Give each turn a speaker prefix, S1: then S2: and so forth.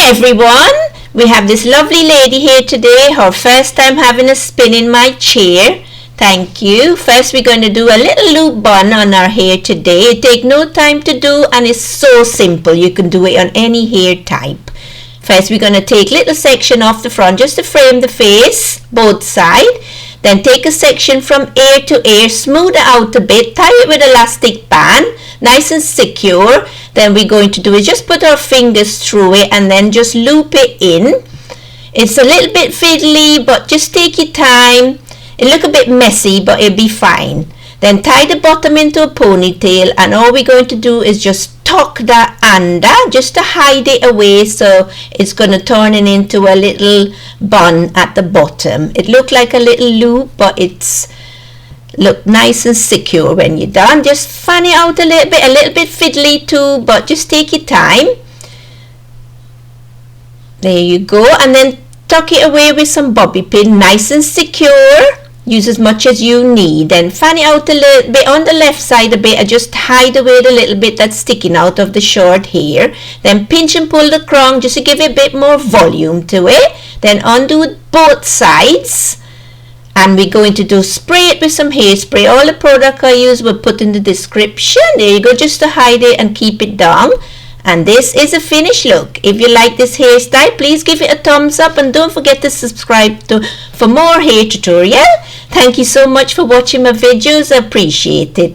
S1: everyone, we have this lovely lady here today, her first time having a spin in my chair. Thank you. First we're going to do a little loop bun on our hair today. It takes no time to do and it's so simple. You can do it on any hair type. First we're going to take little section off the front just to frame the face, both sides. Then take a section from ear to ear, smooth it out a bit, tie it with elastic band, nice and secure. Then we're going to do is just put our fingers through it and then just loop it in. It's a little bit fiddly, but just take your time. It look a bit messy, but it'll be fine. Then tie the bottom into a ponytail, and all we're going to do is just tuck that under just to hide it away, so it's going to turn it into a little bun at the bottom. It look like a little loop, but it's look nice and secure when you're done. Just fan it out a little bit fiddly too, but just take your time. There you go, and then tuck it away with some bobby pin, nice and secure. Use as much as you need. Then fan it out a little bit on the left side a bit and just hide away the little bit that's sticking out of the short hair. Then pinch and pull the crown just to give it a bit more volume to it. Then undo both sides. And we're going to do spray it with some hairspray. All the product I use will put in the description. There you go, just to hide it and keep it down. And this is a finished look. If you like this hairstyle, please give it a thumbs up and don't forget to subscribe for more hair tutorial. Thank you so much for watching my videos. I appreciate it.